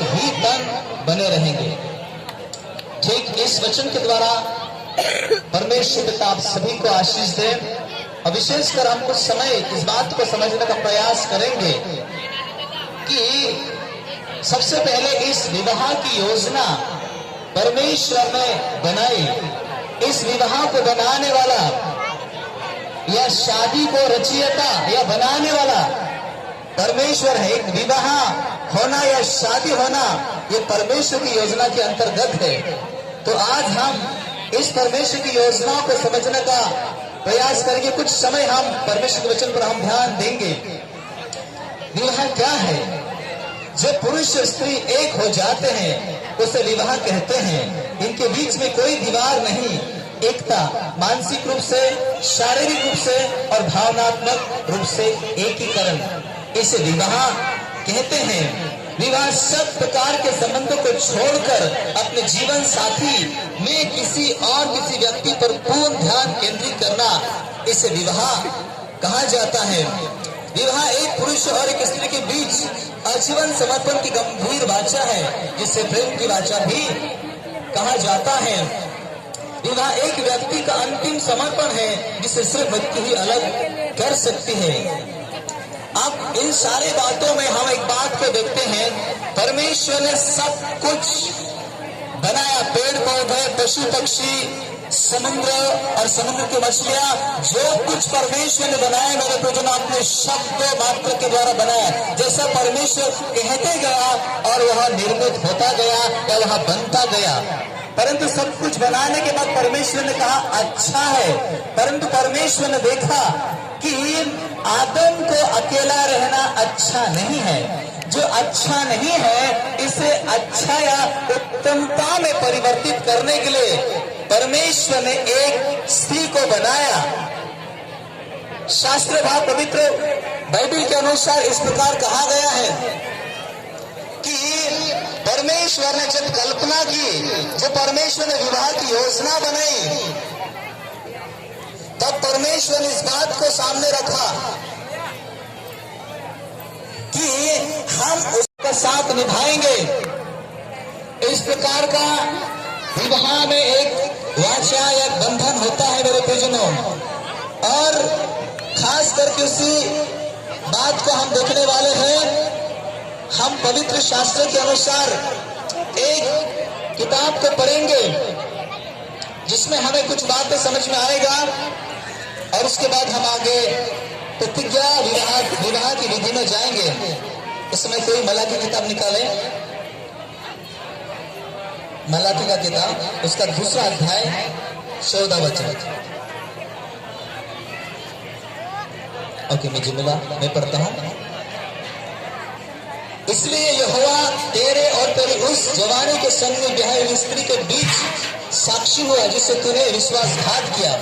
एक ही तन बने रहेंगे। ठीक इस वचन के द्वारा परमेश्वर पिता आप सभी को आशीष दे और विशेषकर हम कुछ समय इस बात को समझने का प्रयास करेंगे कि सबसे पहले इस विवाह की योजना परमेश्वर ने बनाई। इस विवाह को बनाने वाला या शादी को रचयिता या बनाने वाला परमेश्वर है। एक विवाह होना या शादी होना ये परमेश्वर की योजना के अंतर्गत है। तो आज हम इस परमेश्वर की योजनाओं को समझने का प्रयास करेंगे। कुछ समय हम परमेश्वर के वचन पर हम ध्यान देंगे। विवाह क्या है? जब पुरुष और स्त्री एक हो जाते हैं उसे विवाह कहते हैं। इनके बीच में कोई दीवार नहीं, एकता मानसिक रूप से, शारीरिक रूप से और भावनात्मक रूप से एकीकरण, इसे विवाह कहते हैं। विवाह सब प्रकार के संबंधों को छोड़कर अपने जीवन साथी में किसी व्यक्ति पर पूर्ण ध्यान केंद्रित करना, इसे विवाह कहा जाता है। विवाह एक पुरुष और एक स्त्री के बीच आजीवन समर्पण की गंभीर वाचा है, जिसे प्रेम की वाचा भी कहा जाता है। विवाह एक व्यक्ति का अंतिम समर्पण है, जिसे सिर्फ व्यक्ति ही अलग कर सकती है। अब इन सारे बातों में हम एक बात को देखते हैं, परमेश्वर ने सब कुछ बनाया, पेड़ पौधे, पशु पक्षी, समुद्र और समुद्र की मछलियां, जो कुछ परमेश्वर ने बनाया मेरे प्रियजन अपने शब्द मात्र के द्वारा बनाया। जैसा परमेश्वर कहते गया और वह निर्मित होता गया या वह बनता गया। परंतु सब कुछ बनाने के बाद परमेश्वर ने कहा अच्छा है। परंतु परमेश्वर ने देखा कि आदम को अकेला रहना अच्छा नहीं है। जो अच्छा नहीं है इसे अच्छा या उत्तमता में परिवर्तित करने के लिए परमेश्वर ने एक स्त्री को बनाया। शास्त्र भाव पवित्र बाइबल के अनुसार इस प्रकार कहा गया है कि परमेश्वर ने जब कल्पना की, जब परमेश्वर ने विवाह की योजना बनाई, तब परमेश्वर ने इस बात को सामने रखा कि हम उसका साथ निभाएंगे। इस प्रकार का विवाह में एक वाचा या बंधन होता है मेरे प्रियजनों, और खास करके उसी बात को हम देखने वाले हैं। हम पवित्र शास्त्र के अनुसार एक किताब को पढ़ेंगे जिसमें हमें कुछ बातें समझ में आएगा, और उसके बाद हम आगे प्रतिज्ञा विवाह की विधि में जाएंगे। इसमें कोई मलाकी किताब निकाले, मलाकी का किताब, उसका दूसरा अध्याय 14 वचन। ओके, मुझे मिला, मैं पढ़ता हूं। इसलिए यहोवा तेरे और तेरी उस जवानी के संग में ब्याही हुई स्त्री के बीच साक्षी हुआ, जिससे तूने विश्वासघात किया।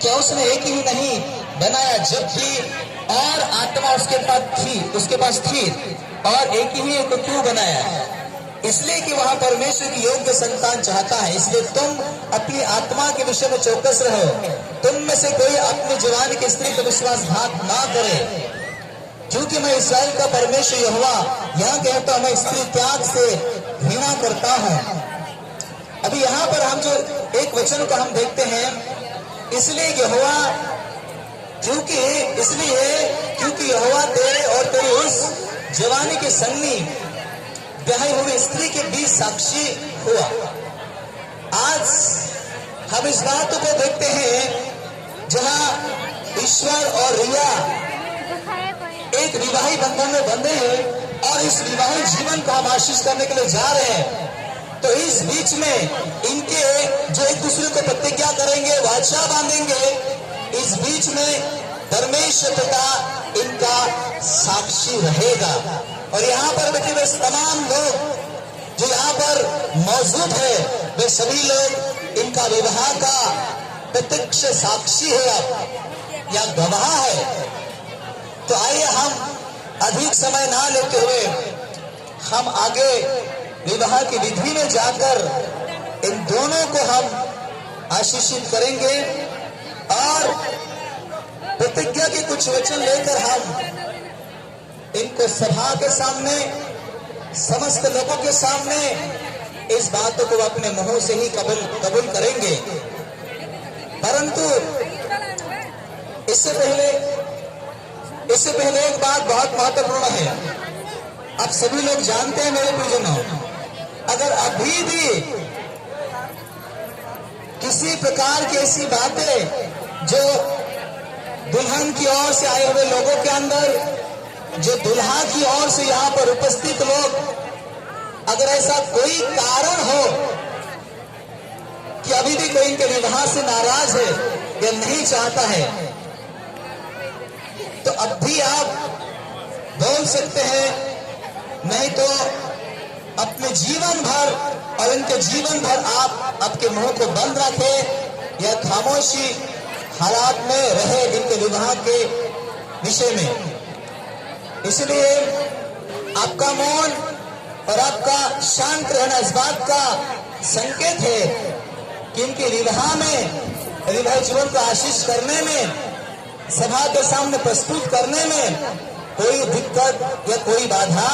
क्या उसने एक ही नहीं बनाया, जबकि और आत्मा उसके पास थी और एक ही को तू बनाया, इसलिए कि वहां परमेश्वर की योग्य संतान चाहता है। इसलिए तुम अपनी आत्मा के विषय में चौकस रहो। तुम में से कोई अपनी जवानी की स्त्री को विश्वासघात ना करे, क्योंकि मैं इस्राएल का परमेश्वर यहोवा यहाँ कहता हूं, मैं स्त्री त्याग से घृणा करता हूं। अभी यहाँ पर हम जो एक वचन को हम देखते हैं, इसलिए क्योंकि यहोवा तेरे और तेरी उस जवानी के संगी ब्याही हुई स्त्री के बीच साक्षी हुआ। आज हम इस बात को देखते हैं जहां ईश्वर और रिया एक विवाही बंधन में बंधे हैं और इस विवाहित जीवन को हम आशीष करने के लिए जा रहे हैं। तो इस बीच में इनके जो एक दूसरे को प्रतिज्ञा करेंगे, वाचा बांधेंगे, इस बीच में परमेश्वर पिता इनका साक्षी रहेगा। और यहाँ पर बैठे हुए तमाम लोग जो यहाँ पर मौजूद है, वे सभी लोग इनका विवाह का प्रत्यक्ष साक्षी है या गवाह है। तो आइए हम अधिक समय ना लेते हुए हम आगे विवाह की विधि में जाकर इन दोनों को हम आशीषित करेंगे और प्रतिज्ञा के कुछ वचन लेकर हम इनको सभा के सामने समस्त लोगों के सामने इस बातों को अपने मुंहों से ही कबूल करेंगे, परंतु इससे पहले एक बात बहुत महत्वपूर्ण है। अब सभी लोग जानते हैं मेरे प्रियजनों, अगर अभी भी किसी प्रकार की ऐसी बातें जो दुल्हन की ओर से आए हुए लोगों के अंदर, जो दुल्हा की ओर से यहाँ पर उपस्थित लोग, अगर ऐसा कोई कारण हो कि अभी भी कोई इनके विवाह से नाराज है या नहीं चाहता है, तो अब भी आप बोल सकते हैं, नहीं तो अपने जीवन भर और इनके जीवन भर आप आपके मुंह को बंद रखें या खामोशी हालात में रहे इनके विवाह के विषय में। इसलिए आपका मौन और आपका शांत रहना इस बात का संकेत है कि इनके विवाह जीवन को आशीष करने में, सभा के सामने प्रस्तुत करने में कोई दिक्कत या कोई बाधा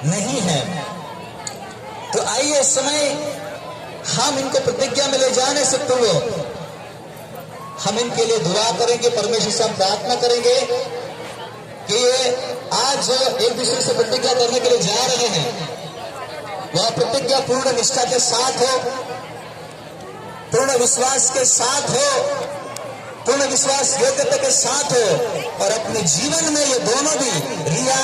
नहीं है। तो आइए इस समय हम इनको प्रतिज्ञा में ले जाने से पूर्व हम इनके लिए दुआ करेंगे, परमेश्वर से हम प्रार्थना करेंगे कि ये आज एक दूसरे से प्रतिज्ञा करने के लिए जा रहे हैं, वह प्रतिज्ञा पूर्ण निष्ठा के साथ हो, पूर्ण विश्वास के साथ हो, पूर्ण विश्वास योग्यता के साथ हो, और अपने जीवन में ये दोनों भी, रिया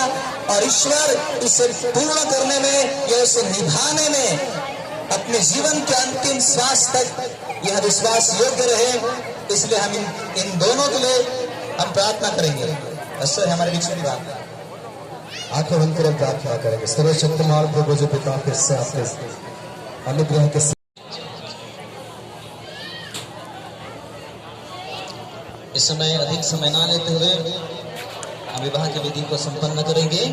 और ईश्वर, इसे पूर्ण करने में या इसे निभाने में अपने जीवन के अंतिम श्वास तक यह विश्वास योग्य रहे। इसलिए हम इन दोनों के लिए हम प्रार्थना करेंगे। अवसर है हमारे बीच में बात, आंखें बंद कर प्रार्थना करेंगे। सर्वशक्तिमान प्रभु जो पिता के साथ अनुग्रह के इस समय अधिक समय ना लेते हुए हम विवाह की विधि को संपन्न करेंगे।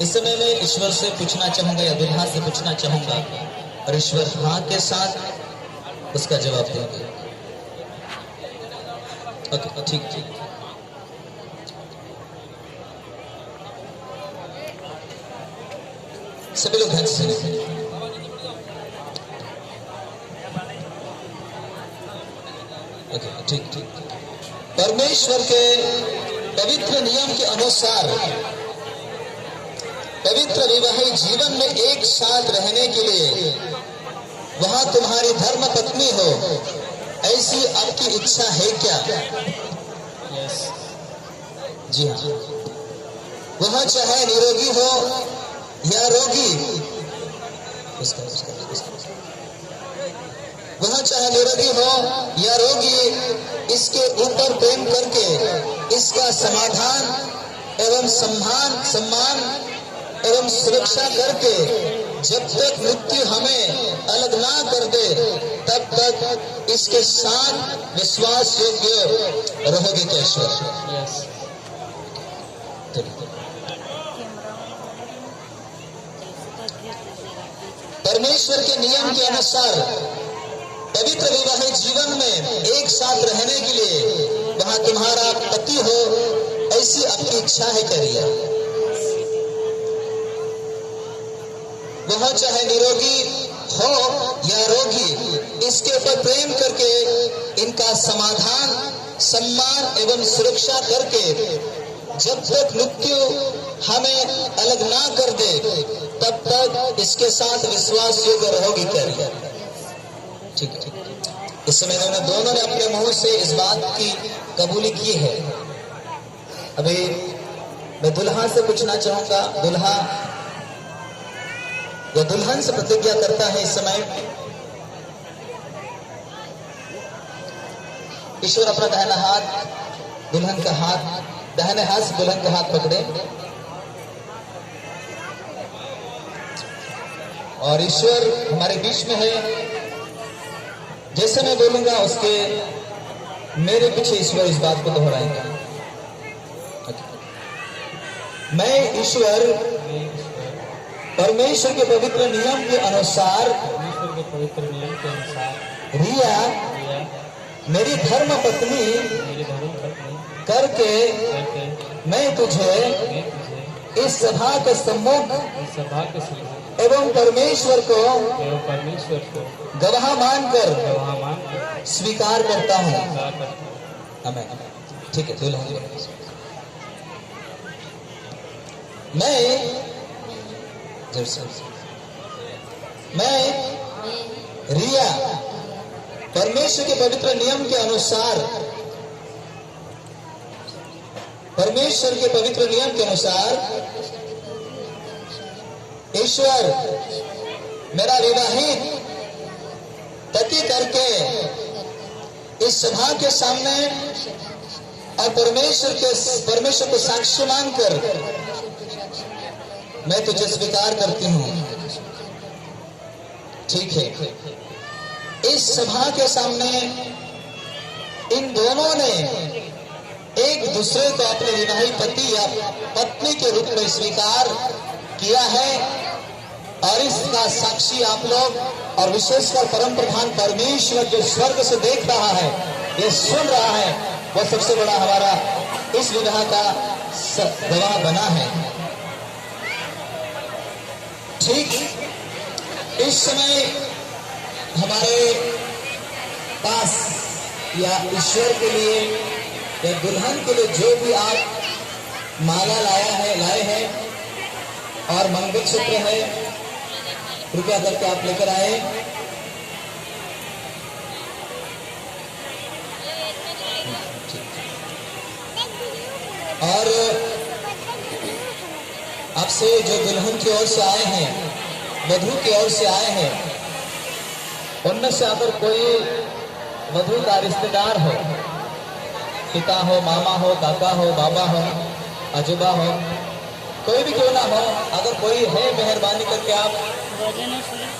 इस समय मैं ईश्वर से पूछना चाहूंगा या दुल्हा से पूछना चाहूंगा, और ईश्वर हाँ के साथ उसका जवाब देंगे। ओके, ठीक ठीक। सभी लोग ध्यान से सुनिए। ठीक ठीक। परमेश्वर के पवित्र नियम के अनुसार पवित्र वैवाहिक जीवन में एक साथ रहने के लिए वहां तुम्हारी धर्म पत्नी हो, ऐसी आपकी इच्छा है क्या? यस, जी हाँ। वह चाहे निरोगी हो या रोगी, वह चाहे निरोगी हो या रोगी, इसके ऊपर प्रेम करके इसका समाधान एवं सम्मान एवं सुरक्षा करके जब तक मृत्यु हमें अलग ना कर दे तब तक इसके साथ विश्वास योग्य रहोगे क्या ईश्वर? परमेश्वर के नियम के अनुसार पवित्र वैवाहिक जीवन में एक साथ रहने के लिए वहां तुम्हारा पति हो, ऐसी आपकी इच्छा है क्या? वह चाहे निरोगी हो या रोगी, इसके ऊपर प्रेम करके इनका समाधान, सम्मान एवं सुरक्षा करके जब तक मृत्यु हमें अलग ना कर दे तब तक इसके साथ विश्वास योग्य रहोगी क्या? ठीक है। इस समय इन्होंने दोनों ने अपने मुंह से इस बात की कबूली की है। अभी मैं दुल्हा से पूछना चाहूंगा, दुल्हा या दुल्हन से प्रतिज्ञा करता है इस समय। ईश्वर अपना दाहिना हाथ दुल्हन का हाथ, दाहिने हाथ से दुल्हन का हाथ पकड़े और ईश्वर हमारे बीच में है। जैसे मैं बोलूंगा उसके मेरे पीछे ईश्वर इस बात को दोहराएंगे। मैं ईश्वर परमेश्वर के पवित्र नियम के अनुसार रिया मेरी धर्म पत्नी करके मैं तुझे इस सभा के सम्मुख इस सभा के सम्मुख एवं परमेश्वर को एवं परमेश्वर को गवाह मानकर गवाह मानकर स्वीकार करता हूँ। स्वीकार करता हूँ। आमीन। ठीक है, दुल्हन मैं जोर से मैं रिया परमेश्वर के पवित्र नियम के अनुसार परमेश्वर के पवित्र नियम के अनुसार ईश्वर मेरा विवाहित पति करके इस सभा के सामने और परमेश्वर को साक्षी मानकर मैं तुझे स्वीकार करती हूँ। ठीक है, इस सभा के सामने इन दोनों ने एक दूसरे को अपने विवाहित पति या पत्नी के रूप में स्वीकार किया है और इसका साक्षी आप लोग और विशेषकर परम प्रधान परमेश्वर जो स्वर्ग से देख रहा है, ये सुन रहा है, वो सबसे बड़ा हमारा इस विवाह का गवाह बना है। ठीक इस समय हमारे पास या ईश्वर के लिए या दुल्हन के लिए जो भी आप माला लाए हैं और मंगलसूत्र है, कृपया करके आप लेकर आए। और आपसे जो दुल्हन की ओर से आए हैं, वधू की ओर से आए हैं, उनमें से अगर कोई वधू का रिश्तेदार हो, पिता हो, मामा हो, काका हो, बाबा हो, अजूबा हो, कोई भी क्यों ना हो, अगर कोई है मेहरबानी करके आप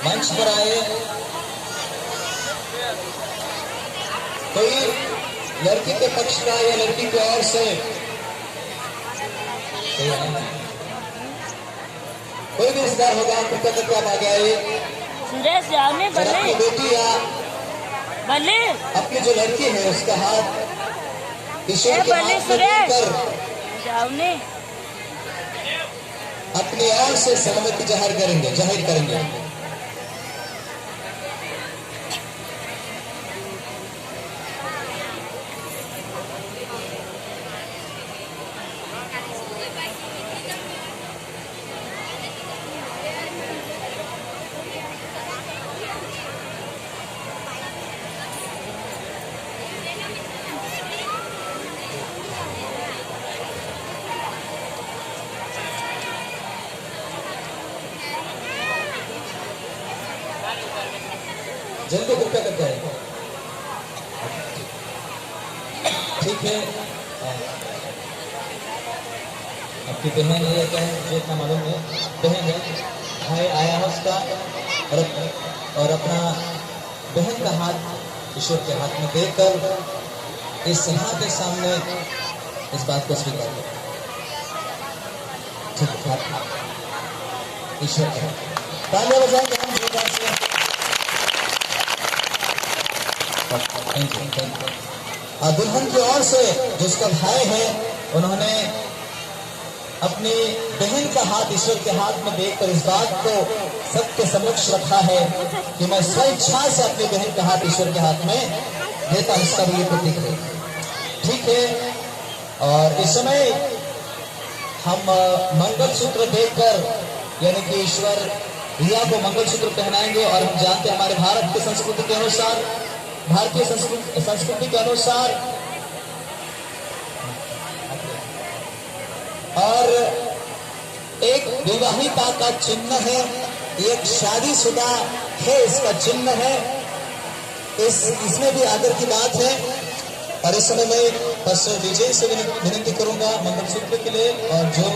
मंच पर आए। कोई लड़की के पक्ष का या लड़की की ओर से कोई भी रिश्तेदार होगा, कृपया करके आप आगे आइए। सुरेश जाओ ने अपनी बेटी या बल्ले अपनी जो लड़की है उसका हाथ ईश्वर के हाथ में देकर जाओ ने अपनी ओर से सहमति जाहिर करेंगे। जल्दी कृपया करते हैं। ठीक है, आपकी बहन है, क्या है मुझे इतना मालूम है, बहन है, भाई आया है उसका और अपना बहन का हाथ ईश्वर के हाथ में देकर इस सभा के सामने इस बात को स्वीकार करें। ठीक है, ईश्वर के तालियां बजाएंगे हम जोरदार से। Thank you. दुल्हन की ओर से जिसका भाई है, उन्होंने अपनी बहन का हाथ ईश्वर के हाथ में देकर इस बात को सबके समक्ष रखा है कि मैं स्वेच्छा से अपनी बहन का हाथ ईश्वर के हाथ में देता हूं। इसका भी ये प्रतीक है। ठीक है, और इस समय हम मंगलसूत्र देकर यानी कि ईश्वर रिया को मंगलसूत्र पहनाएंगे। और हम जानते हैं हमारे भारत की संस्कृति के अनुसार, भारतीय संस्कृति के अनुसार और एक विवाहिता का चिन्ह है, एक शादीशुदा है इसका चिन्ह है। इसमें भी आदर की बात है। और इस समय मैं पास्टर विजय से विनती करूंगा मंगलसूत्र के लिए, और जो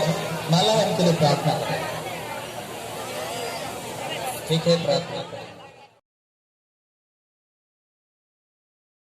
माला है उनके लिए प्रार्थना करें। ठीक है, प्रार्थना करें।